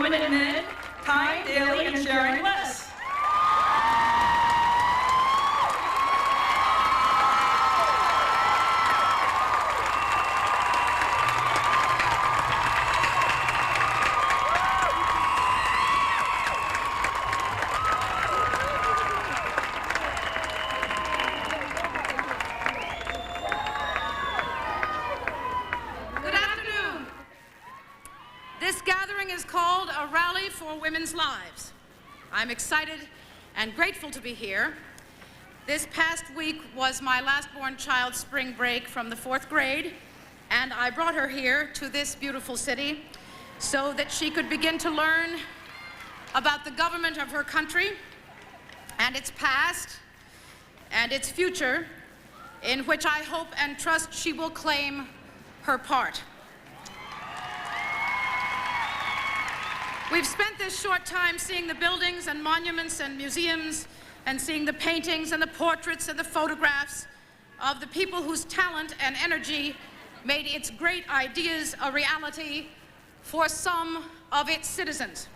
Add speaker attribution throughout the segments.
Speaker 1: women and men, Kind, Daly, and Sharon West.
Speaker 2: This gathering is called A Rally for Women's Lives. I'm excited and grateful to be here. This past week was my last-born child's spring break from the 4th grade, and I brought her here to this beautiful city so that she could begin to learn about the government of her country and its past and its future, in which I hope and trust she will claim her part. We've spent this short time seeing the buildings and monuments and museums and seeing the paintings and the portraits and the photographs of the people whose talent and energy made its great ideas a reality for some of its citizens.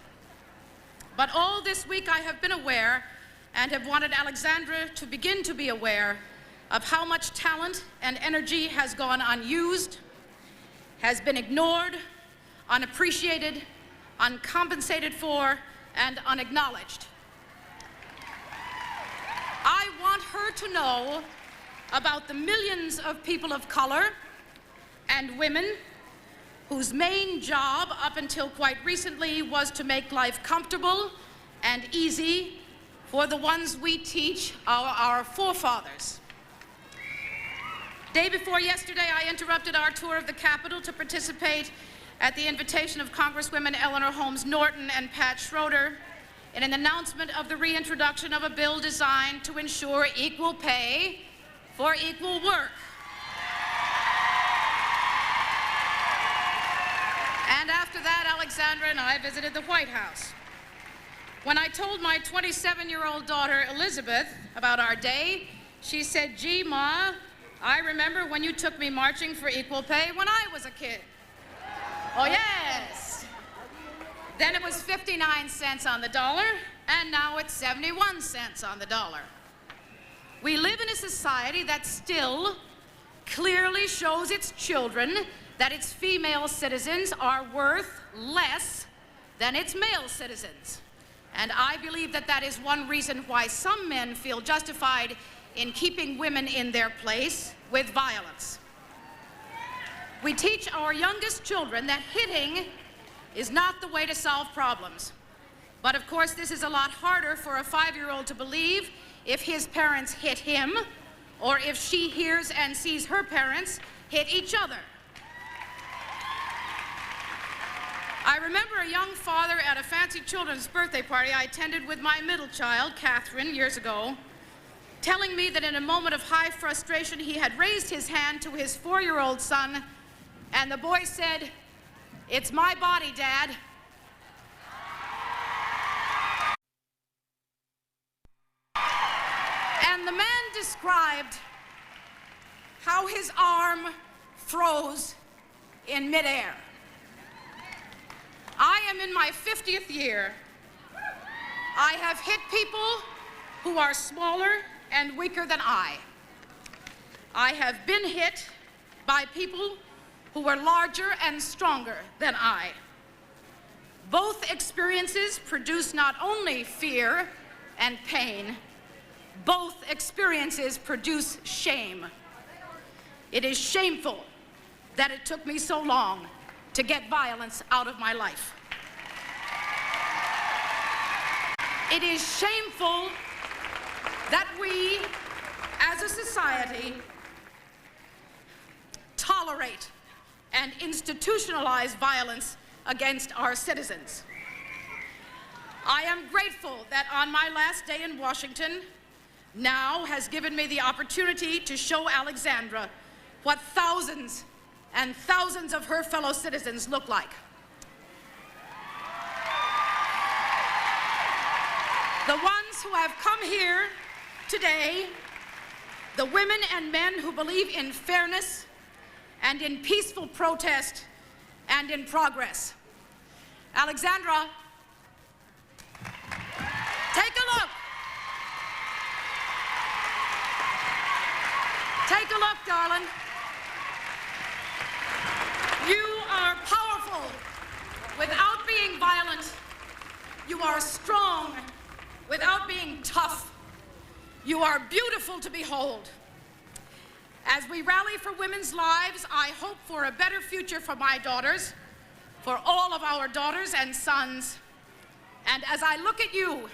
Speaker 2: But all this week I have been aware and have wanted Alexandra to begin to be aware of how much talent and energy has gone unused, has been ignored, unappreciated, uncompensated for, and unacknowledged. I want her to know about the millions of people of color and women whose main job up until quite recently was to make life comfortable and easy for the ones we teach, our forefathers. Day before yesterday, I interrupted our tour of the Capitol to participate at the invitation of Congresswomen Eleanor Holmes Norton and Pat Schroeder in an announcement of the reintroduction of a bill designed to ensure equal pay for equal work. And after that, Alexandra and I visited the White House. When I told my 27-year-old daughter, Elizabeth, about our day, she said, "Gee, Ma, I remember when you took me marching for equal pay when I was a kid." Oh, yes. Then it was 59 cents on the dollar, and now it's 71 cents on the dollar. We live in a society that still clearly shows its children that its female citizens are worth less than its male citizens. And I believe that that is one reason why some men feel justified in keeping women in their place with violence. We teach our youngest children that hitting is not the way to solve problems. But of course, this is a lot harder for a 5-year-old to believe if his parents hit him, or if she hears and sees her parents hit each other. I remember a young father at a fancy children's birthday party I attended with my middle child, Catherine, years ago, telling me that in a moment of high frustration, he had raised his hand to his 4-year-old son, and the boy said, "It's my body, Dad." And the man described how his arm froze in midair. I am in my 50th year. I have hit people who are smaller and weaker than I. I have been hit by people who were larger and stronger than I. Both experiences produce not only fear and pain, both experiences produce shame. It is shameful that it took me so long to get violence out of my life. It is shameful that we, as a society, tolerate and institutionalize violence against our citizens. I am grateful that on my last day in Washington, now has given me the opportunity to show Alexandra what thousands and thousands of her fellow citizens look like. The ones who have come here today, the women and men who believe in fairness and in peaceful protest and in progress. Alexandra, take a look. Take a look, darling. You are powerful without being violent. You are strong without being tough. You are beautiful to behold. As we rally for women's lives, I hope for a better future for my daughters, for all of our daughters and sons. And as I look at you,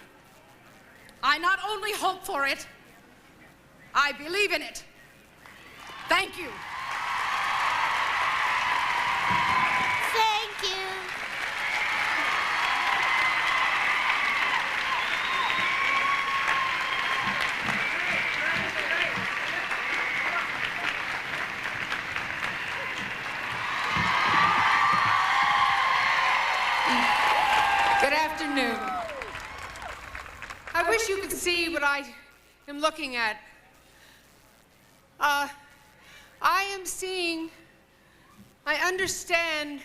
Speaker 2: I not only hope for it, I believe in it. Thank you.
Speaker 3: Thank you.
Speaker 4: Good afternoon. I wish you could see what I am looking at. I understand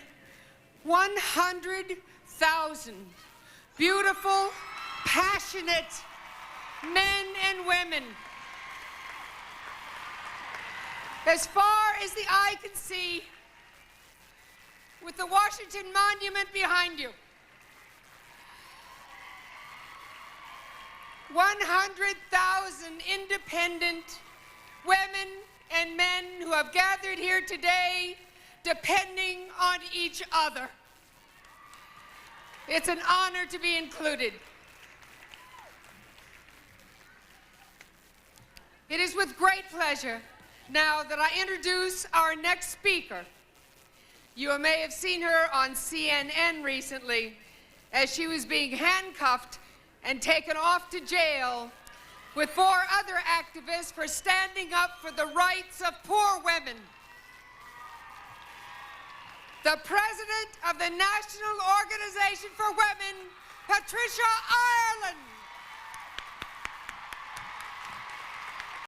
Speaker 4: 100,000 beautiful, passionate men and women. As far as the eye can see, with the Washington Monument behind you. 100,000 independent women and men who have gathered here today depending on each other. It's an honor to be included. It is with great pleasure now that I introduce our next speaker. You may have seen her on CNN recently as she was being handcuffed and taken off to jail with 4 other activists for standing up for the rights of poor women. The president of the National Organization for Women, Patricia Ireland.